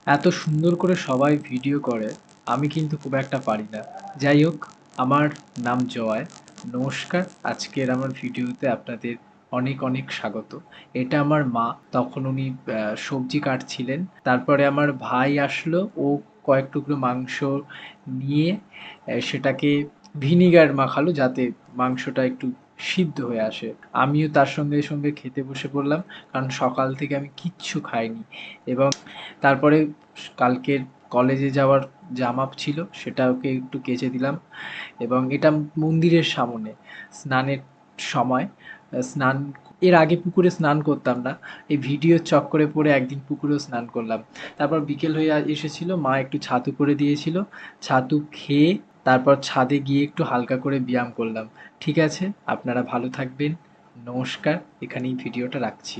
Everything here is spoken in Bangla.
এত সুন্দর করে সবাই ভিডিও করে, আমি কিন্তু খুব একটা পারি না। যাই হোক, আমার নাম জয়। নমস্কার। আজকের আমার ভিডিওতে আপনাদের অনেক অনেক স্বাগত। এটা আমার মা, তখন উনি সবজি কাটছিলেন। তারপরে আমার ভাই আসলো, ও কয়েক টুকরো মাংস নিয়ে সেটাকে ভিনিগার মাখালো যাতে মাংসটা একটু সিদ্ধ হয়ে আসে। আমিও তার সঙ্গে সঙ্গে খেতে বসে পড়লাম, কারণ সকাল থেকে আমি কিচ্ছু খাইনি। এবং তারপরে কালকের কলেজে যাওয়ার জামা ছিল সেটা ওকে একটু কেচে দিলাম। এবং এটা মন্দিরের সামনে স্নানের সময় স্নান, এর আগে পুকুরে স্নান করতাম না, এই ভিডিওর চক্করে পড়ে একদিন পুকুরেও স্নান করলাম। তারপর বিকেল হয়ে এসেছিল, মা একটু ছাতু করে দিয়েছিল, ছাতু খেয়ে তারপর ছাদে গিয়ে একটু হালকা করে ব্যায়াম করলাম। ঠিক আছে, আপনারা ভালো থাকবেন। নমস্কার, এখানেই ভিডিওটা রাখছি।